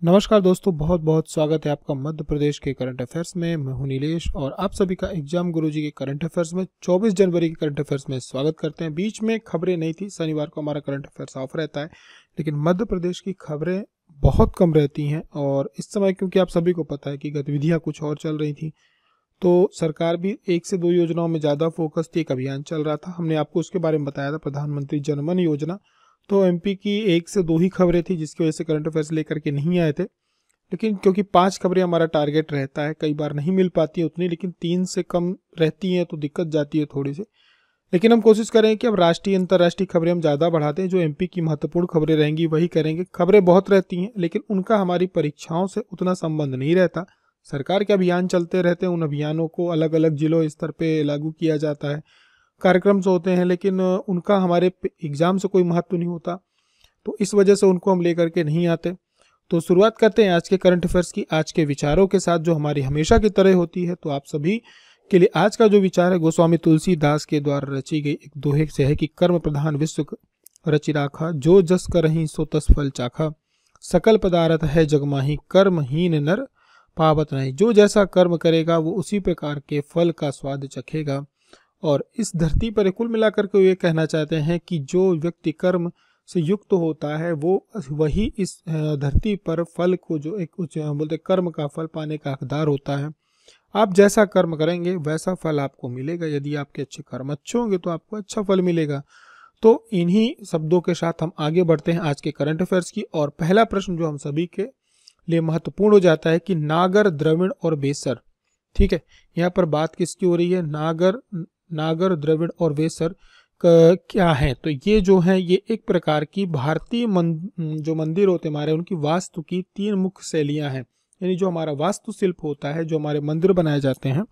नमस्कार दोस्तों, बहुत बहुत स्वागत है आपका मध्य प्रदेश के करंट अफेयर्स में। मैं हूं नीलेश और आप सभी का एग्जाम गुरुजी के करंट अफेयर्स में 24 जनवरी के करंट अफेयर्स में स्वागत करते हैं। बीच में खबरें नहीं थी, शनिवार को हमारा करंट अफेयर्स ऑफ रहता है, लेकिन मध्य प्रदेश की खबरें बहुत कम रहती हैं। और इस समय क्योंकि आप सभी को पता है कि गतिविधियाँ कुछ और चल रही थी, तो सरकार भी 1 से 2 योजनाओं में ज़्यादा फोकस थी। एक अभियान चल रहा था, हमने आपको उसके बारे में बताया था, प्रधानमंत्री जनमन योजना। तो एमपी की 1 से 2 ही खबरें थी, जिसकी वजह से करंट अफेयर्स लेकर के नहीं आए थे। लेकिन क्योंकि 5 खबरें हमारा टारगेट रहता है, कई बार नहीं मिल पाती है उतनी, लेकिन 3 से कम रहती हैं तो दिक्कत जाती है थोड़ी सी। लेकिन हम कोशिश करें कि अब राष्ट्रीय अंतर्राष्ट्रीय खबरें हम ज़्यादा बढ़ाते हैं। जो एमपी की महत्वपूर्ण खबरें रहेंगी वही करेंगे। खबरें बहुत रहती हैं, लेकिन उनका हमारी परीक्षाओं से उतना संबंध नहीं रहता। सरकार के अभियान चलते रहते हैं, उन अभियानों को अलग अलग जिलों स्तर पे लागू किया जाता है, कार्यक्रम होते हैं, लेकिन उनका हमारे एग्जाम से कोई महत्व नहीं होता, तो इस वजह से उनको हम लेकर के नहीं आते। तो शुरुआत करते हैं आज के करंट अफेयर्स की, आज के विचारों के साथ, जो हमारी हमेशा की तरह होती है। तो आप सभी के लिए आज का जो विचार है, गोस्वामी तुलसीदास के द्वारा रची गई एक दोहे से है कि कर्म प्रधान विश्व रचि राखा, जो जस करहि सो तस फल चाखा, सकल पदार्थ है जगमाही, कर्महीन नर पावत नहीं। जो जैसा कर्म करेगा वो उसी प्रकार के फल का स्वाद चखेगा। और इस धरती पर कुल मिलाकर के ये कहना चाहते हैं कि जो व्यक्ति कर्म से युक्त होता है वो वही इस धरती पर फल को, जो एक बोलते कर्म का फल पाने का हकदार होता है। आप जैसा कर्म करेंगे वैसा फल आपको मिलेगा। यदि आपके अच्छे कर्म अच्छे होंगे तो आपको अच्छा फल मिलेगा। तो इन्हीं शब्दों के साथ हम आगे बढ़ते हैं आज के करंट अफेयर्स की। और पहला प्रश्न जो हम सभी के लिए महत्वपूर्ण हो जाता है कि नागर, द्रविड़ और बेसर, ठीक है, यहाँ पर बात किसकी हो रही है? नागर, द्रविड़ और बेसर क्या है? तो ये जो है, ये एक प्रकार की भारतीय जो मंदिर होते हमारे, उनकी वास्तु की 3 मुख्य शैलियां हैं। यानी जो हमारा वास्तुशिल्प होता है, जो हमारे मंदिर बनाए जाते हैं,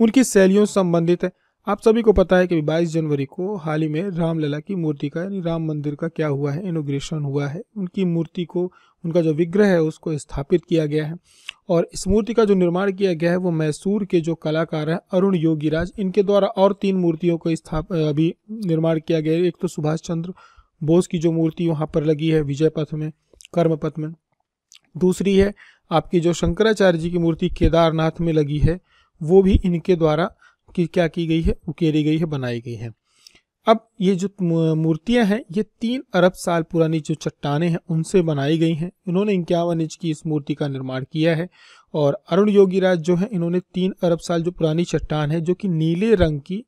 उनकी शैलियों से संबंधित है। आप सभी को पता है कि 22 जनवरी को हाल ही में रामलला की मूर्ति का, यानी राम मंदिर का क्या हुआ है, इनॉग्रेशन हुआ है। उनकी मूर्ति को, उनका जो विग्रह है उसको स्थापित किया गया है। और इस मूर्ति का जो निर्माण किया गया है वो मैसूर के जो कलाकार हैं अरुण योगीराज, इनके द्वारा और 3 मूर्तियों को अभी निर्माण किया गया है। एक तो सुभाष चंद्र बोस की जो मूर्ति वहाँ पर लगी है विजय पथ में, कर्म पथ में। दूसरी है आपकी जो शंकराचार्य जी की मूर्ति केदारनाथ में लगी है, वो भी इनके द्वारा क्या की गई है, उकेरी गई है, बनाई गई है। अब ये जो मूर्तियां हैं, ये 3 अरब साल पुरानी जो चट्टानें हैं उनसे बनाई गई हैं। इन्होंने 51 इंच की इस मूर्ति का निर्माण किया है। और अरुण योगीराज जो है, इन्होंने 3 अरब साल जो पुरानी चट्टान है, जो कि नीले रंग की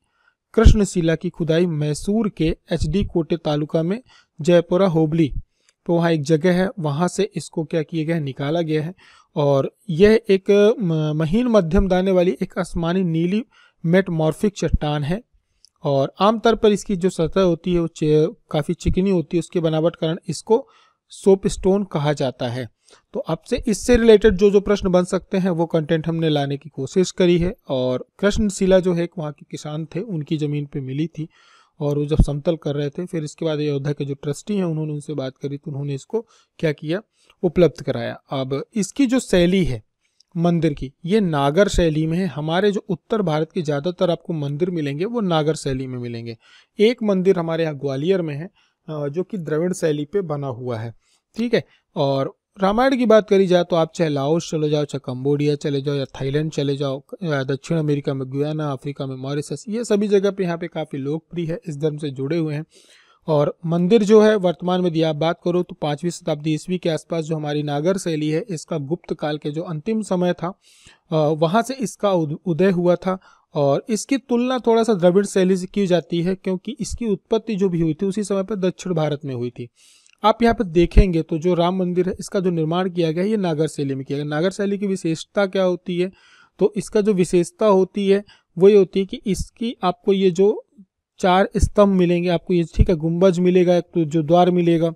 कृष्णशिला की खुदाई मैसूर के HD कोटे तालुका में जयपुरा होबली, तो वहाँ एक जगह है, वहाँ से इसको क्या किया गया है, निकाला गया है। और यह एक महीन मध्यम दाने वाली एक आसमानी नीली मेटमॉर्फिक चट्टान है। और आमतौर पर इसकी जो सतह होती है वो काफ़ी चिकनी होती है, उसके बनावट कारण इसको सोप स्टोन कहा जाता है। तो आपसे इससे रिलेटेड जो जो प्रश्न बन सकते हैं वो कंटेंट हमने लाने की कोशिश करी है। और कृष्णशिला जो है, वहाँ के किसान थे, उनकी ज़मीन पे मिली थी, और वो जब समतल कर रहे थे, फिर इसके बाद अयोध्या के जो ट्रस्टी हैं उन्होंने उनसे बात करी, तो उन्होंने इसको क्या किया, उपलब्ध कराया। अब इसकी जो शैली है मंदिर की, ये नागर शैली में है। हमारे जो उत्तर भारत के ज़्यादातर आपको मंदिर मिलेंगे वो नागर शैली में मिलेंगे। एक मंदिर हमारे यहाँ ग्वालियर में है जो कि द्रविड़ शैली पे बना हुआ है, ठीक है। और रामायण की बात करी जाए तो आप चाहे लाओस चले जाओ, चाहे कंबोडिया चले जाओ, या थाईलैंड चले जाओ, या दक्षिण अमेरिका में गुयाना, अफ्रीका में मॉरिशस, ये सभी जगह पे यहाँ पे काफ़ी लोकप्रिय है, इस धर्म से जुड़े हुए हैं। और मंदिर जो है वर्तमान में यदि आप बात करो तो 5वीं शताब्दी ईस्वी के आसपास जो हमारी नागर शैली है, इसका गुप्त काल के जो अंतिम समय था वहाँ से इसका उदय हुआ था। और इसकी तुलना थोड़ा सा द्रविड़ शैली से की जाती है, क्योंकि इसकी उत्पत्ति जो भी हुई थी उसी समय पर दक्षिण भारत में हुई थी। आप यहाँ पर देखेंगे तो जो राम मंदिर है, इसका जो निर्माण किया गया है ये नागर शैली में किया गया। नागर शैली की विशेषता क्या होती है? तो इसका जो विशेषता होती है वो ये होती है कि इसकी आपको ये जो 4 स्तंभ मिलेंगे आपको, ये ठीक है, गुंबज मिलेगा, एक तो जो द्वार मिलेगा,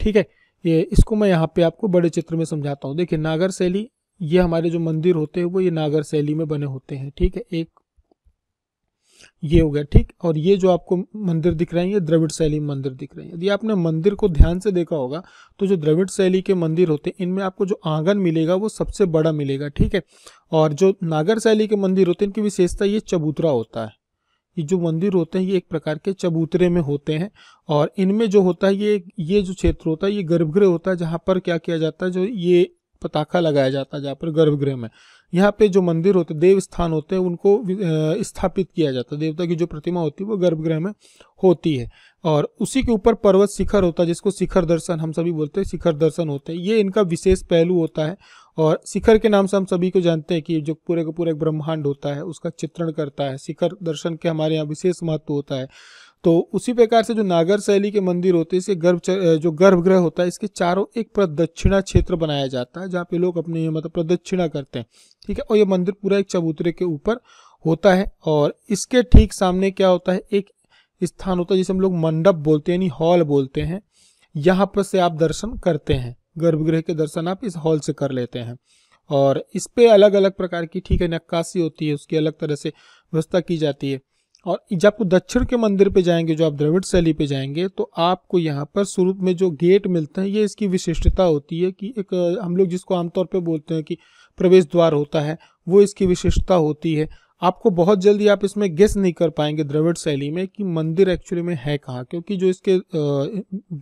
ठीक है। ये इसको मैं यहाँ पे आपको बड़े चित्र में समझाता हूँ। देखिए नागर शैली, ये हमारे जो मंदिर होते हैं वो ये नागर शैली में बने होते हैं, ठीक है। एक ये हो गया, ठीक। और ये जो आपको मंदिर दिख रहे हैं ये द्रविड़ शैली मंदिर दिख रहे हैं। यदि आपने मंदिर को ध्यान से देखा होगा तो जो द्रविड़ शैली के मंदिर होते हैं इनमें आपको जो आंगन मिलेगा वो सबसे बड़ा मिलेगा, ठीक है। और जो नागर शैली के मंदिर होते हैं इनकी विशेषता ये चबूतरा होता है, ये जो मंदिर होते हैं ये एक प्रकार के चबूतरे में होते हैं, और इनमें जो होता है ये जो क्षेत्र होता है ये गर्भगृह होता है, जहाँ पर क्या किया जाता है, जो ये पताका लगाया जाता है जहाँ पर गर्भगृह में, यहाँ पे जो मंदिर होते हैं, देव स्थान होते हैं, उनको स्थापित किया जाता है। देवता की जो प्रतिमा होती है वो गर्भगृह में होती है, और उसी के ऊपर पर्वत शिखर होता है जिसको शिखर दर्शन हम सभी बोलते हैं, शिखर दर्शन होते हैं। ये इनका विशेष पहलू होता है, और शिखर के नाम से हम सभी को जानते हैं कि जो पूरे का पूरा एक ब्रह्मांड होता है उसका चित्रण करता है। शिखर दर्शन के हमारे यहाँ विशेष महत्व होता है। तो उसी प्रकार से जो नागर शैली के मंदिर होते हैं, इसके जो गर्भगृह होता है इसके चारों एक प्रदक्षिणा क्षेत्र बनाया जाता है, जहाँ पे लोग अपने मतलब प्रदक्षिणा करते हैं, ठीक है। और ये मंदिर पूरा एक चबूतरे के ऊपर होता है, और इसके ठीक सामने क्या होता है, एक स्थान होता है जिसे हम लोग मंडप बोलते हैं, यानी हॉल बोलते हैं। यहाँ पर से आप दर्शन करते हैं, गर्भगृह के दर्शन आप इस हॉल से कर लेते हैं, और इस पे अलग अलग प्रकार की, ठीक है, नक्काशी होती है, उसकी अलग तरह से व्यवस्था की जाती है। और जब आप दक्षिण के मंदिर पे जाएंगे, जो आप द्रविड़ शैली पे जाएंगे, तो आपको यहाँ पर शुरू में जो गेट मिलते हैं, ये इसकी विशिष्टता होती है कि एक हम लोग जिसको आमतौर पे बोलते हैं कि प्रवेश द्वार होता है, वो इसकी विशिष्टता होती है। आपको बहुत जल्दी आप इसमें गेस नहीं कर पाएंगे द्रविड़ शैली में कि मंदिर एक्चुअली में है कहाँ, क्योंकि जो इसके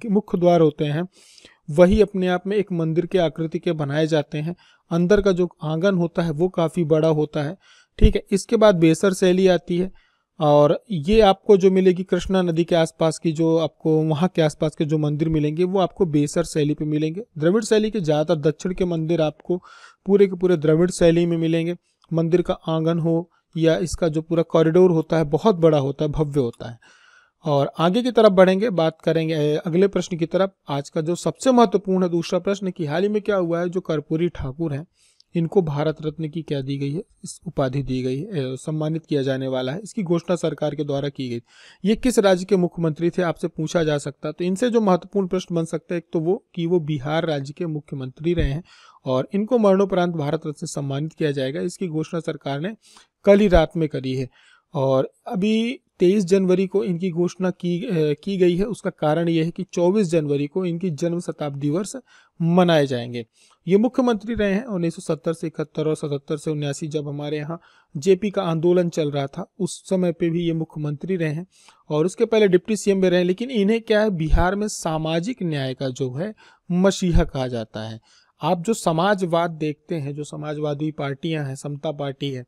मुख्य द्वार होते हैं वही अपने आप में एक मंदिर के आकृति के बनाए जाते हैं। अंदर का जो आंगन होता है वो काफ़ी बड़ा होता है, ठीक है। इसके बाद बेसर शैली आती है, और ये आपको जो मिलेगी कृष्णा नदी के आसपास की, जो आपको वहाँ के आसपास के जो मंदिर मिलेंगे वो आपको बेसर शैली पे मिलेंगे। द्रविड़ शैली के ज़्यादातर दक्षिण के मंदिर आपको पूरे के पूरे द्रविड़ शैली में मिलेंगे। मंदिर का आंगन हो या इसका जो पूरा कॉरिडोर होता है बहुत बड़ा होता है, भव्य होता है। और आगे की तरफ बढ़ेंगे, बात करेंगे अगले प्रश्न की तरफ। आज का जो सबसे महत्वपूर्ण है दूसरा प्रश्न कि हाल ही में क्या हुआ है, जो कर्पूरी ठाकुर हैं इनको भारत रत्न की क्या दी गई है, इस उपाधि दी गई है, सम्मानित किया जाने वाला है। इसकी घोषणा सरकार के द्वारा की गई। ये किस राज्य के मुख्यमंत्री थे, आपसे पूछा जा सकता है। तो इनसे जो महत्वपूर्ण प्रश्न बन सकता है, एक तो वो कि वो बिहार राज्य के मुख्यमंत्री रहे हैं, और इनको मरणोपरांत भारत रत्न से सम्मानित किया जाएगा। इसकी घोषणा सरकार ने कल ही रात में करी है, और अभी 23 जनवरी को इनकी घोषणा की गई है। उसका कारण यह है कि 24 जनवरी को इनकी जन्म शताब्दी वर्ष मनाए जाएंगे। ये मुख्यमंत्री रहे हैं 1970 से 71 और 77 से 79, जब हमारे यहाँ जेपी का आंदोलन चल रहा था उस समय पे भी ये मुख्यमंत्री रहे हैं, और उसके पहले डिप्टी सीएम भी रहे हैं। लेकिन इन्हें क्या है, बिहार में सामाजिक न्याय का जो है मसीहा कहा जाता है। आप जो समाजवाद देखते हैं, जो समाजवादी पार्टियां हैं, समता पार्टी है,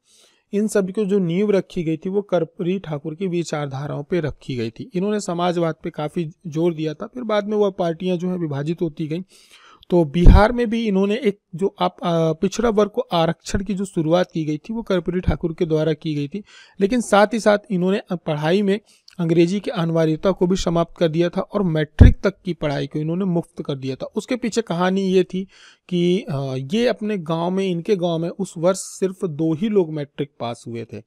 इन सब को जो नींव रखी गई थी वो कर्पूरी ठाकुर की विचारधाराओं पे रखी गई थी। इन्होंने समाजवाद पे काफ़ी जोर दिया था। फिर बाद में वह पार्टियां जो है विभाजित होती गई। तो बिहार में भी इन्होंने एक जो पिछड़ा वर्ग को आरक्षण की जो शुरुआत की गई थी वो कर्पूरी ठाकुर के द्वारा की गई थी। लेकिन साथ ही साथ इन्होंने पढ़ाई में अंग्रेजी की अनिवार्यता को भी समाप्त कर दिया था, और मैट्रिक तक की पढ़ाई को इन्होंने मुफ्त कर दिया था। उसके पीछे कहानी ये थी कि ये अपने गांव में, इनके गांव में उस वर्ष सिर्फ 2 ही लोग मैट्रिक पास हुए थे,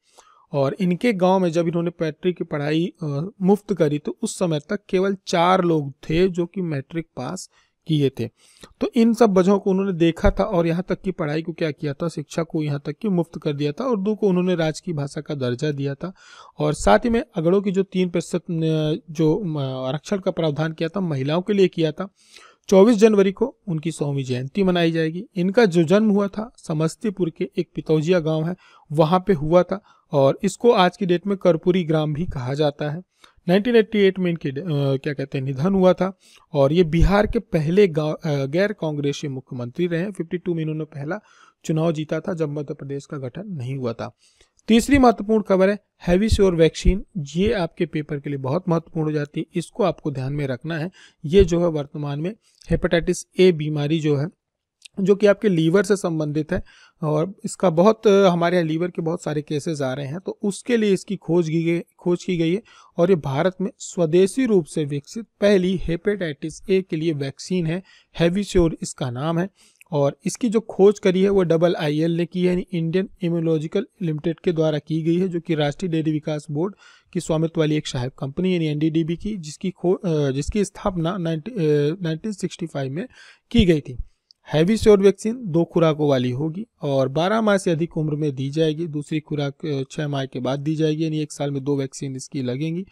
और इनके गांव में जब इन्होंने मैट्रिक की पढ़ाई मुफ्त करी तो उस समय तक केवल 4 लोग थे जो कि मैट्रिक पास किए थे। तो इन सब वजहों को उन्होंने देखा था, और यहाँ तक की पढ़ाई को क्या किया था, शिक्षा को यहाँ तक कि मुफ्त कर दिया था। उर्दू को उन्होंने राज्य की भाषा का दर्जा दिया था, और साथ ही में अगड़ों की जो 3% जो आरक्षण का प्रावधान किया था महिलाओं के लिए किया था। 24 जनवरी को उनकी 100वीं जयंती मनाई जाएगी। इनका जो जन्म हुआ था समस्तीपुर के एक पितौजिया गांव है वहाँ पे हुआ था, और इसको आज की डेट में कर्पूरी ग्राम भी कहा जाता है। 1988 में इनके क्या कहते हैं निधन हुआ था, और ये बिहार के पहले गैर कांग्रेसी मुख्यमंत्री रहे हैं। 52 में इन्होंने पहला चुनाव जीता था जब मध्य प्रदेश का गठन नहीं हुआ था। तीसरी महत्वपूर्ण खबर है हैवीश्योर वैक्सीन। ये आपके पेपर के लिए बहुत महत्वपूर्ण हो जाती है, इसको आपको ध्यान में रखना है। ये जो है वर्तमान में हेपेटाइटिस ए बीमारी जो है, जो कि आपके लीवर से संबंधित है, और इसका बहुत हमारे यहाँ लीवर के बहुत सारे केसेस आ रहे हैं, तो उसके लिए इसकी खोज की गई है। और ये भारत में स्वदेशी रूप से विकसित पहली हेपेटाइटिस ए के लिए वैक्सीन है। हैवीश्योर इसका नाम है, और इसकी जो खोज करी है वो IIL ने की है, यानी इंडियन इम्यूनोलॉजिकल लिमिटेड के द्वारा की गई है, जो कि राष्ट्रीय डेयरी विकास बोर्ड की स्वामित्व वाली एक सहायक कंपनी यानी NDDB की, जिसकी स्थापना 1965 में की गई थी। हैवीश्योर वैक्सीन 2 खुराकों वाली होगी, और 12 माह से अधिक उम्र में दी जाएगी। दूसरी खुराक 6 माह के बाद दी जाएगी, यानी 1 साल में 2 वैक्सीन इसकी लगेंगी।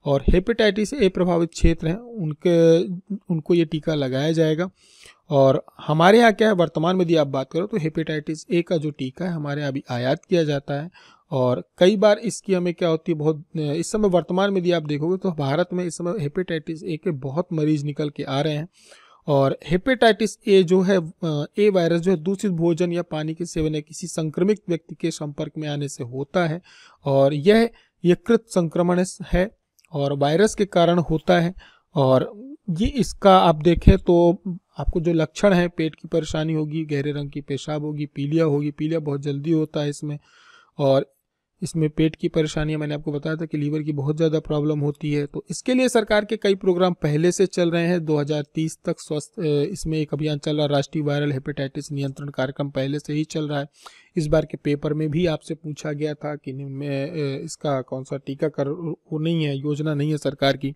और हेपेटाइटिस ए प्रभावित क्षेत्र हैं उनको ये टीका लगाया जाएगा। और हमारे यहाँ क्या है, वर्तमान में यदि आप बात करो तो हेपेटाइटिस ए का जो टीका है हमारे यहाँ अभी आयात किया जाता है, और कई बार इसकी हमें क्या होती है, बहुत इस समय वर्तमान में यदि आप देखोगे तो भारत में इस समय हेपेटाइटिस ए के बहुत मरीज निकल के आ रहे हैं। और हेपेटाइटिस ए जो है, ए वायरस जो है दूषित भोजन या पानी के सेवन या किसी संक्रमित व्यक्ति के संपर्क में आने से होता है, और यह यकृत संक्रमण है और वायरस के कारण होता है। और ये इसका आप देखें तो आपको जो लक्षण है, पेट की परेशानी होगी, गहरे रंग की पेशाब होगी, पीलिया होगी, पीलिया बहुत जल्दी होता है इसमें, और इसमें पेट की परेशानियां, मैंने आपको बताया था कि लीवर की बहुत ज़्यादा प्रॉब्लम होती है। तो इसके लिए सरकार के कई प्रोग्राम पहले से चल रहे हैं। 2030 तक इसमें एक अभियान चल रहा है, राष्ट्रीय वायरल हेपेटाइटिस नियंत्रण कार्यक्रम पहले से ही चल रहा है। इस बार के पेपर में भी आपसे पूछा गया था कि इसका कौन सा टीकाकरण वो नहीं है, योजना नहीं है सरकार की।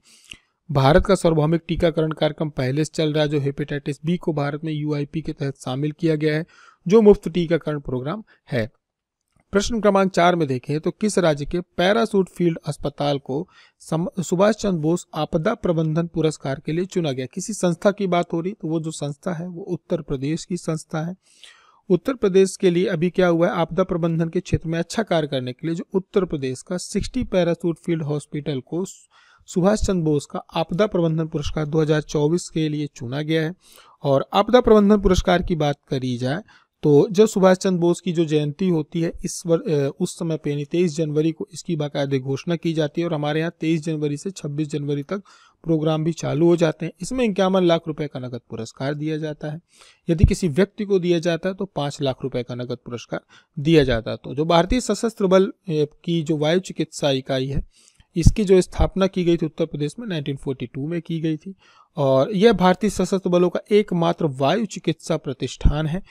भारत का सार्वभौमिक टीकाकरण कार्यक्रम पहले से चल रहा है, जो हेपेटाइटिस बी को भारत में यूआईपी के तहत शामिल किया गया है, जो मुफ्त टीकाकरण प्रोग्राम है। प्रश्न क्रमांक 4 में देखें तो किस राज्य के पैरासूट फील्ड अस्पताल को सुभाष चंद्र बोस आपदा प्रबंधन पुरस्कार के लिए चुना गया? किसी संस्था की बात हो रही, तो वो जो संस्था है वो उत्तर प्रदेश की संस्था है। उत्तर प्रदेश के लिए अभी क्या हुआ है, आपदा प्रबंधन के क्षेत्र में अच्छा कार्य करने के लिए जो उत्तर प्रदेश का 60 पैरासूट फील्ड हॉस्पिटल को सुभाष चंद्र बोस का आपदा प्रबंधन पुरस्कार 2024 के लिए चुना गया है। और आपदा प्रबंधन पुरस्कार की बात करी जाए तो जब सुभाष चंद्र बोस की जो जयंती होती है उस समय पे 23 जनवरी को इसकी बाकायदे घोषणा की जाती है, और हमारे यहाँ 23 जनवरी से 26 जनवरी तक प्रोग्राम भी चालू हो जाते हैं। इसमें 51 लाख रुपए का नगद पुरस्कार दिया जाता है। यदि किसी व्यक्ति को दिया जाता है तो 5 लाख रुपए का नगद पुरस्कार दिया जाता है। तो जो भारतीय सशस्त्र बल की जो वायु चिकित्सा इकाई है, इसकी जो स्थापना की गई थी उत्तर प्रदेश में 1942 में की गई थी, और यह भारतीय सशस्त्र बलों का एकमात्र वायु चिकित्सा प्रतिष्ठान है।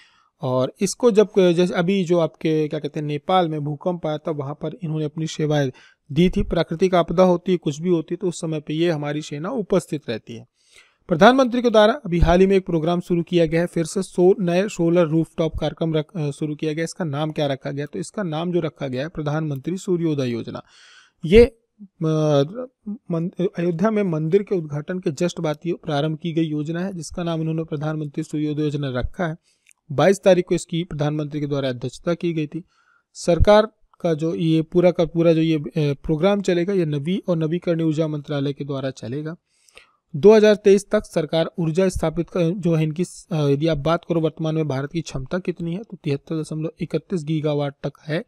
और इसको जब जैसे अभी जो आपके क्या कहते हैं नेपाल में भूकंप आया था, वहाँ पर इन्होंने अपनी सेवाएं दी थी। प्राकृतिक आपदा होती है, कुछ भी होती है, तो उस समय पे ये हमारी सेना उपस्थित रहती है। प्रधानमंत्री के द्वारा अभी हाल ही में एक प्रोग्राम शुरू किया गया है, फिर से नए सोलर रूफटॉप कार्यक्रम शुरू किया गया। इसका नाम क्या रखा गया? तो इसका नाम जो रखा गया है प्रधानमंत्री सूर्योदय योजना। ये अयोध्या में मंदिर के उद्घाटन के जस्ट बाद ये प्रारंभ की गई योजना है, जिसका नाम इन्होंने प्रधानमंत्री सूर्योदय योजना रखा है। 22 तारीख को इसकी प्रधानमंत्री के द्वारा अध्यक्षता की गई थी। सरकार का जो ये पूरा का पूरा जो ये प्रोग्राम चलेगा, ये नवीन और नवीकरणीय ऊर्जा मंत्रालय के द्वारा चलेगा। 2023 तक सरकार ऊर्जा स्थापित जो है इनकी, यदि आप बात करो वर्तमान में भारत की क्षमता कितनी है, तो 73.31 गीगावाट तक है,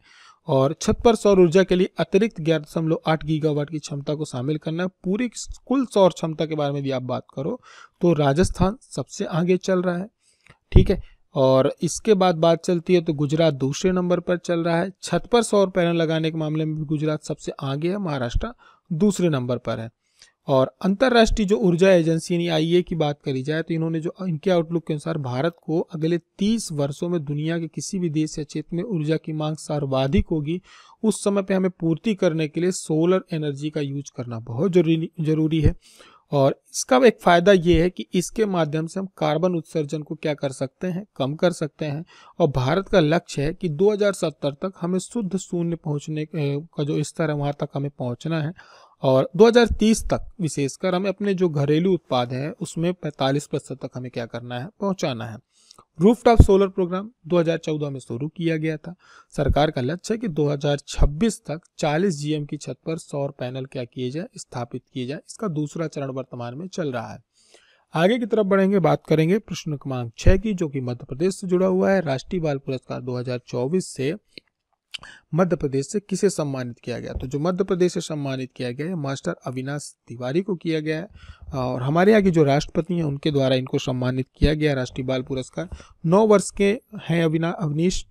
और छत पर सौर ऊर्जा के लिए अतिरिक्त 11.8 गीगावाट की क्षमता को शामिल करना है। पूरी कुल सौर क्षमता के बारे में यदि आप बात करो तो राजस्थान सबसे आगे चल रहा है, ठीक है। और इसके बाद बात चलती है तो गुजरात दूसरे नंबर पर चल रहा है। छत पर सौर पैनल लगाने के मामले में भी गुजरात सबसे आगे है, महाराष्ट्र दूसरे नंबर पर है। और अंतर्राष्ट्रीय जो ऊर्जा एजेंसी यानी आईईए की बात करी जाए तो इन्होंने जो इनके आउटलुक के अनुसार भारत को अगले 30 वर्षों में दुनिया के किसी भी देश या क्षेत्र में ऊर्जा की मांग सर्वाधिक होगी, उस समय पे हमें पूर्ति करने के लिए सोलर एनर्जी का यूज करना बहुत जरूरी है। और इसका एक फायदा ये है कि इसके माध्यम से हम कार्बन उत्सर्जन को क्या कर सकते हैं, कम कर सकते हैं। और भारत का लक्ष्य है कि 2070 तक हमें शुद्ध शून्य पहुंचने का जो स्तर है वहां तक हमें पहुंचना है। और 2030 तक विशेषकर हमें अपने जो घरेलू उत्पाद है उसमें 45% तक हमें क्या करना है, पहुंचाना है। रूफटॉप सोलर प्रोग्राम 2014 में शुरू किया गया था। सरकार का लक्ष्य है कि 2026 तक 40 जीएम की छत पर सौर पैनल क्या किए जाए, स्थापित किए जाए। इसका दूसरा चरण वर्तमान में चल रहा है। आगे की तरफ बढ़ेंगे, बात करेंगे प्रश्न क्रमांक 6 की, जो कि मध्य प्रदेश से जुड़ा हुआ है। राष्ट्रीय बाल पुरस्कार 2024 से मध्य प्रदेश से किसे सम्मानित किया गया? तो जो मध्य प्रदेश से सम्मानित किया गया है मास्टर अविनाश तिवारी को किया गया है। और हमारे यहाँ के जो राष्ट्रपति हैं उनके द्वारा इनको सम्मानित किया गया राष्ट्रीय बाल पुरस्कार। 9 वर्ष के हैं अवनीश,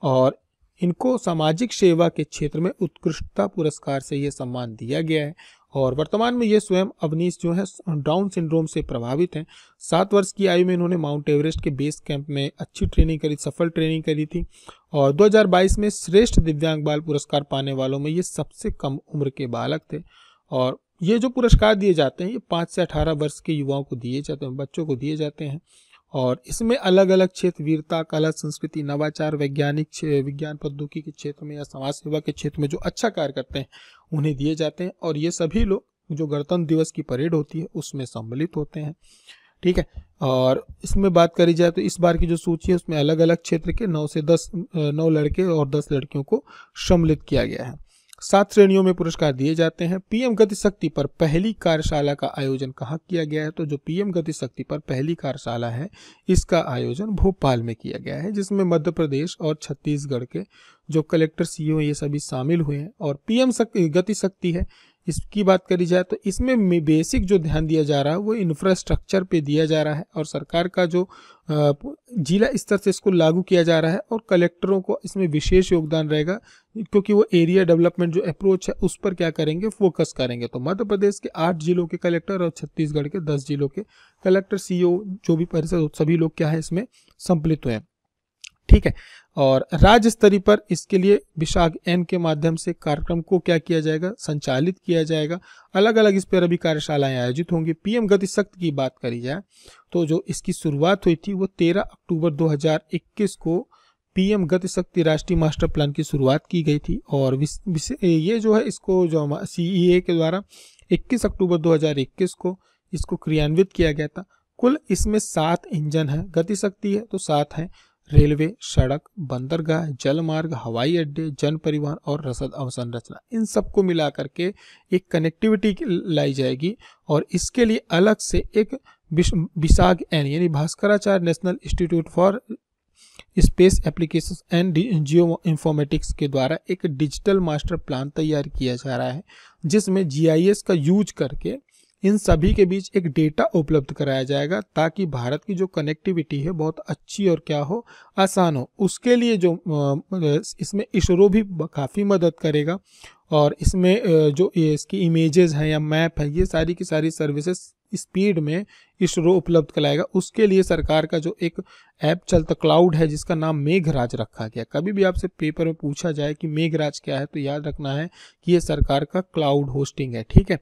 और इनको सामाजिक सेवा के क्षेत्र में उत्कृष्टता पुरस्कार से ये सम्मान दिया गया है। और वर्तमान में ये स्वयं अवनीश जो है डाउन सिंड्रोम से प्रभावित हैं। 7 वर्ष की आयु में इन्होंने माउंट एवरेस्ट के बेस कैंप में अच्छी ट्रेनिंग करी, सफल ट्रेनिंग करी थी। और 2022 में श्रेष्ठ दिव्यांग बाल पुरस्कार पाने वालों में ये सबसे कम उम्र के बालक थे। और ये जो पुरस्कार दिए जाते हैं ये 5 से 18 वर्ष के युवाओं को दिए जाते हैं, बच्चों को दिए जाते हैं। और इसमें अलग अलग क्षेत्र, वीरता, कला, संस्कृति, नवाचार, विज्ञान प्रौद्योगिकी के क्षेत्र में या समाज सेवा के क्षेत्र में जो अच्छा कार्य करते हैं उन्हें दिए जाते हैं। और ये सभी लोग जो गणतंत्र दिवस की परेड होती है उसमें सम्मिलित होते हैं। ठीक है। और इसमें बात करी जाए तो इस बार की जो सूची है उसमें अलग अलग क्षेत्र के 9 लड़के और 10 लड़कियों को सम्मिलित किया गया है। 7 श्रेणियों में पुरस्कार दिए जाते हैं। पीएम गति शक्ति पर पहली कार्यशाला का आयोजन कहाँ किया गया है? तो जो पीएम गति शक्ति पर पहली कार्यशाला है इसका आयोजन भोपाल में किया गया है, जिसमें मध्य प्रदेश और छत्तीसगढ़ के जो कलेक्टर, सीईओ ये सभी शामिल हुए हैं। और पीएम गति शक्ति है, इसकी बात करी जाए तो इसमें बेसिक जो ध्यान दिया जा रहा है वो इंफ्रास्ट्रक्चर पे दिया जा रहा है और सरकार का जो जिला स्तर से इसको लागू किया जा रहा है और कलेक्टरों को इसमें विशेष योगदान रहेगा, क्योंकि वो एरिया डेवलपमेंट जो अप्रोच है उस पर क्या करेंगे, फोकस करेंगे। तो मध्य प्रदेश के 8 जिलों के कलेक्टर और छत्तीसगढ़ के 10 जिलों के कलेक्टर, सीईओ जो भी परिषद, सभी लोग क्या है इसमें सम्मिलित हुए हैं, ठीक है। और राज्य स्तरीय पर इसके लिए विशाख एन के माध्यम से कार्यक्रम को क्या किया जाएगा, संचालित किया जाएगा। अलग अलग इस पर अभी कार्यशालाएं आयोजित होंगी। पीएम गति शक्ति की बात करी जाए तो जो इसकी शुरुआत हुई थी वो 13 अक्टूबर 2021 को पीएम गति शक्ति राष्ट्रीय मास्टर प्लान की शुरुआत की गई थी। और ये जो है इसको जो सीईए के द्वारा 21 अक्टूबर 2021 को इसको क्रियान्वित किया गया था। कुल इसमें 7 इंजन है, गति शक्ति है तो 7 है। रेलवे, सड़क, बंदरगाह, जल मार्ग, हवाई अड्डे, जन परिवहन और रसद अवसंरचना, इन सबको मिला करके एक कनेक्टिविटी लाई जाएगी। और इसके लिए अलग से एक विशाख एन यानी Bhaskaracharya national institute for space applications and Jio informatics के द्वारा एक डिजिटल मास्टर प्लान तैयार किया जा रहा है, जिसमें जीआईएस का यूज करके इन सभी के बीच एक डेटा उपलब्ध कराया जाएगा ताकि भारत की जो कनेक्टिविटी है बहुत अच्छी और क्या हो, आसान हो। उसके लिए जो इसमें इसरो भी काफ़ी मदद करेगा और इसमें जो इसकी इमेजेस हैं या मैप है, ये सारी की सारी सर्विसेज स्पीड में इसरो उपलब्ध कराएगा। उसके लिए सरकार का जो एक ऐप चलता क्लाउड है जिसका नाम मेघराज रखा गया। कभी भी आपसे पेपर में पूछा जाए कि मेघराज क्या है तो याद रखना है कि ये सरकार का क्लाउड होस्टिंग है, ठीक है।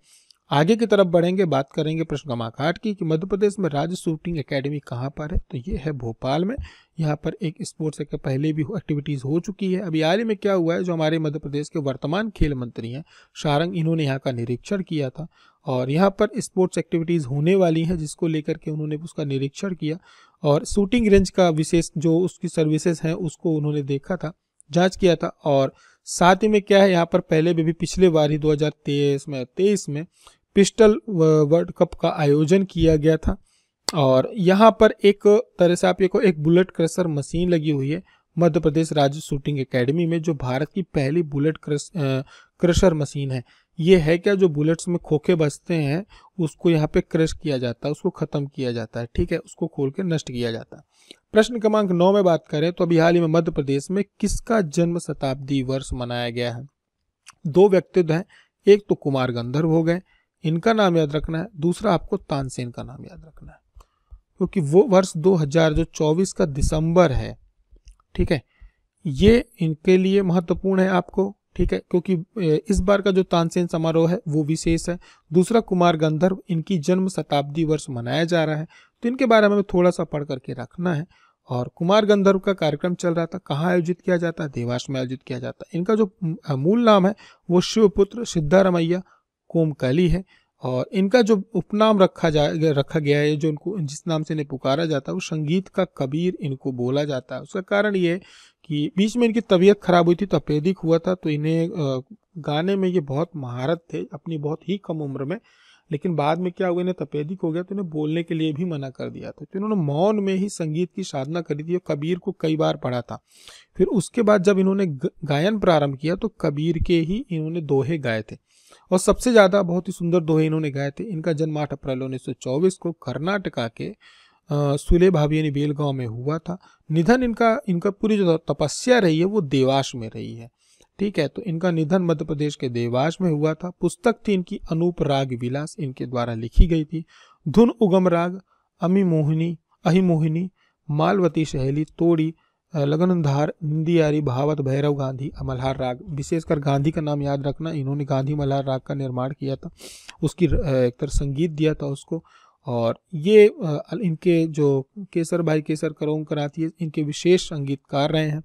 आगे की तरफ बढ़ेंगे, बात करेंगे प्रश्न क्रमांक 8 की कि मध्य प्रदेश में राज्य शूटिंग एकेडमी कहाँ पर है? तो ये है भोपाल में। यहाँ पर एक स्पोर्ट्स के पहले भी एक्टिविटीज़ हो चुकी है। अभी हाल ही में क्या हुआ है, जो हमारे मध्य प्रदेश के वर्तमान खेल मंत्री हैं शारंग, इन्होंने यहाँ का निरीक्षण किया था और यहाँ पर स्पोर्ट्स एक्टिविटीज़ होने वाली हैं जिसको लेकर के उन्होंने उसका निरीक्षण किया और शूटिंग रेंज का विशेष जो उसकी सर्विसेज हैं उसको उन्होंने देखा था, जाँच किया था। और साथ ही में क्या है, यहाँ पर पहले भी पिछले बार ही 2023 में पिस्टल वर्ल्ड कप का आयोजन किया गया था और यहाँ पर एक तरह से आप एक बुलेट क्रशर मशीन लगी हुई है मध्य प्रदेश राज्य शूटिंग एकेडमी में, जो भारत की पहली बुलेट क्रशर मशीन है। ये है क्या, जो बुलेट्स में खोखे बचते हैं उसको यहाँ पे क्रश किया जाता है, उसको खत्म किया जाता है, ठीक है, उसको खोल के नष्ट किया जाता है। प्रश्न क्रमांक 9 में बात करें तो अभी हाल ही में मध्य प्रदेश में किसका जन्म शताब्दी वर्ष मनाया गया है? 2 व्यक्तित्व हैं, एक तो कुमार गंधर्व हो गए, इनका नाम याद रखना है, दूसरा आपको तानसेन का नाम याद रखना है क्योंकि वो वर्ष 2024 का दिसंबर है, ठीक है। ये इनके लिए महत्वपूर्ण है आपको, ठीक है, क्योंकि इस बार का जो तानसेन समारोह है वो विशेष है। दूसरा कुमार गंधर्व, इनकी जन्म शताब्दी वर्ष मनाया जा रहा है तो इनके बारे में थोड़ा सा पढ़ करके रखना है। और कुमार गंधर्व का कार्यक्रम चल रहा था, कहाँ आयोजित किया जाता है? देवास में आयोजित किया जाता है। इनका जो मूल नाम है वो शिवपुत्र सिद्धारमैया कोमकली है और इनका जो उपनाम रखा गया है, जो उनको जिस नाम से इन्हें पुकारा जाता है वो संगीत का कबीर इनको बोला जाता है। उसका कारण ये है कि बीच में इनकी तबीयत खराब हुई थी, तपेदिक हुआ था, तो इन्हें गाने में ये बहुत महारत थे अपनी बहुत ही कम उम्र में, लेकिन बाद में क्या हुआ, इन्हें तपेदिक हो गया तो इन्हें बोलने के लिए भी मना कर दिया था। तो इन्होंने मौन में ही संगीत की साधना करी थी और कबीर को कई बार पढ़ा था। फिर उसके बाद जब इन्होंने गायन प्रारंभ किया तो कबीर के ही इन्होंने दोहे गाए थे और सबसे ज़्यादा बहुत ही सुंदर दोहे इन्होंने गाए थे। इनका जन्म 8 अप्रैल 1924 को कर्नाटका के सुलेभावियानी बेलगांव में हुआ था। निधन इनका पूरी जो तपस्या रही है वो देवास में रही है, ठीक है। तो इनका निधन मध्य प्रदेश के देवास में हुआ था। पुस्तक थी इनकी अनूप राग विलास, इनके द्वारा लिखी गई थी। धुन उगम राग, अहिमोहिनी, मालवती सहेली, तोड़ी, लगनधार, निंदियारी, भावत, भैरव, गांधी, मल्हार राग। विशेषकर गांधी का नाम याद रखना, इन्होंने गांधी मल्हार राग का निर्माण किया था, उसकी एक तरह संगीत दिया था उसको। और ये इनके जो केसर भाई केसर करौम कराती है, इनके विशेष संगीतकार रहे हैं।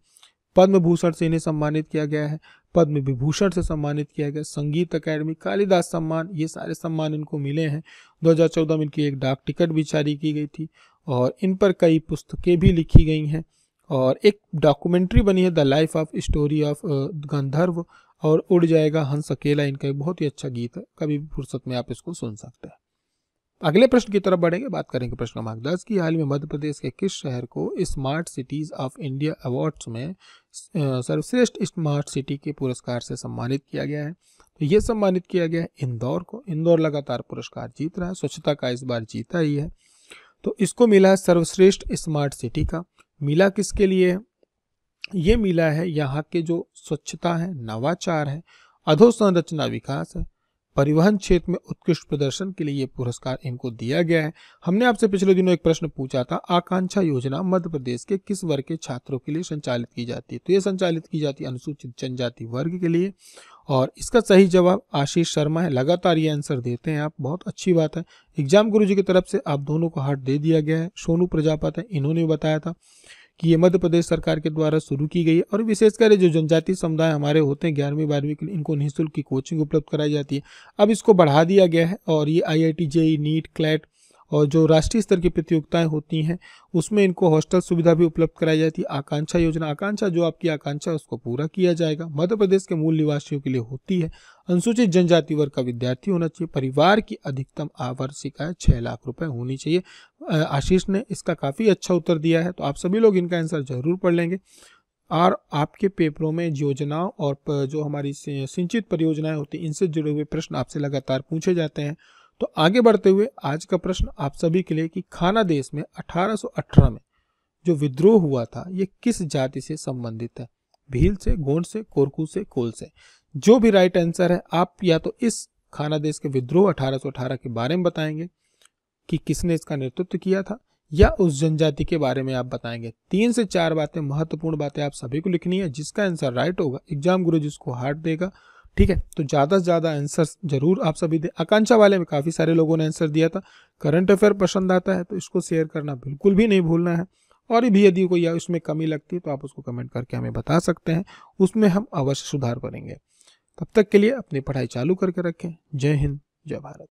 पद्म भूषण से इन्हें सम्मानित किया गया है। पद्म विभूषण से सम्मानित किया गया, संगीत अकादमी, कालिदास सम्मान, ये सारे सम्मान इनको मिले हैं। 2014 में इनकी एक डाक टिकट भी जारी की गई थी और इन पर कई पुस्तकें भी लिखी गई हैं और एक डॉक्यूमेंट्री बनी है the life of story of गंधर्व और उड़ जाएगा हंस अकेला, इनका एक बहुत ही अच्छा गीत है, कभी भी फुर्सत में आप इसको सुन सकते हैं। अगले प्रश्न की तरफ बढ़ेंगे, बात करेंगे प्रश्न क्रमांक 10 की। हाल में मध्य प्रदेश के किस शहर को smart cities of India awards में सर्वश्रेष्ठ स्मार्ट सिटी के पुरस्कार से सम्मानित किया गया है? तो ये सम्मानित किया गया है इंदौर को। इंदौर लगातार पुरस्कार जीत रहा है, स्वच्छता का इस बार जीता ही है, तो इसको मिला है सर्वश्रेष्ठ स्मार्ट सिटी का। मिला किसके लिए है? ये मिला है यहाँ के जो स्वच्छता है, नवाचार है, अधोसंरचना विकास है, परिवहन क्षेत्र में उत्कृष्ट प्रदर्शन के लिए ये पुरस्कार इनको दिया गया है। हमने आपसे पिछले दिनों एक प्रश्न पूछा था, आकांक्षा योजना मध्य प्रदेश के किस वर्ग के छात्रों के लिए संचालित की जाती है? तो ये संचालित की जाती है अनुसूचित जनजाति वर्ग के लिए और इसका सही जवाब आशीष शर्मा है। लगातार ये आंसर देते हैं आप, बहुत अच्छी बात है। एग्जाम गुरुजी की तरफ से आप दोनों को हार्ट दे दिया गया है। सोनू प्रजापति है, इन्होंने बताया था कि ये मध्य प्रदेश सरकार के द्वारा शुरू की गई है और विशेषकर जो जनजातीय समुदाय हमारे होते हैं 11वीं 12वीं के लिए, इनको निःशुल्क की कोचिंग उपलब्ध कराई जाती है। अब इसको बढ़ा दिया गया है और ये IIT JEE नीट क्लैट और जो राष्ट्रीय स्तर की प्रतियोगिताएं होती हैं उसमें इनको हॉस्टल सुविधा भी उपलब्ध कराई जाती है। आकांक्षा योजना, आकांक्षा जो आपकी आकांक्षा है उसको पूरा किया जाएगा। मध्य प्रदेश के मूल निवासियों के लिए होती है। अनुसूचित जनजाति वर्ग का विद्यार्थी होना चाहिए। परिवार की अधिकतम आवार्षिक आय 6 लाख रुपए होनी चाहिए। आशीष ने इसका काफ़ी अच्छा उत्तर दिया है, तो आप सभी लोग इनका आंसर जरूर पढ़ लेंगे और आपके पेपरों में योजनाओं और जो हमारी सिंचित परियोजनाएं होती हैं इनसे जुड़े हुए प्रश्न आपसे लगातार पूछे जाते हैं। तो आगे बढ़ते हुए आज का प्रश्न आप सभी के लिए कि खाना देश में 1818 में जो विद्रोह हुआ था ये किस जाति से संबंधित है? भील से, गोंड से, कोरकू से, कोल से? जो भी राइट आंसर है आप या तो इस खाना देश के विद्रोह 1818 के बारे में बताएंगे कि किसने इसका नेतृत्व किया था या उस जनजाति के बारे में आप बताएंगे। 3 से 4 बातें, महत्वपूर्ण बातें आप सभी को लिखनी है। जिसका आंसर राइट होगा एग्जाम गुरु जिसको हार्ट देगा, ठीक है? तो ज़्यादा से ज़्यादा आंसर जरूर आप सभी दें। आकांक्षा वाले में काफ़ी सारे लोगों ने आंसर दिया था। करंट अफेयर पसंद आता है तो इसको शेयर करना बिल्कुल भी नहीं भूलना है और भी यदि कोई उसमें कमी लगती है तो आप उसको कमेंट करके हमें बता सकते हैं, उसमें हम अवश्य सुधार करेंगे। तब तक के लिए अपनी पढ़ाई चालू करके रखें। जय हिंद, जय भारत।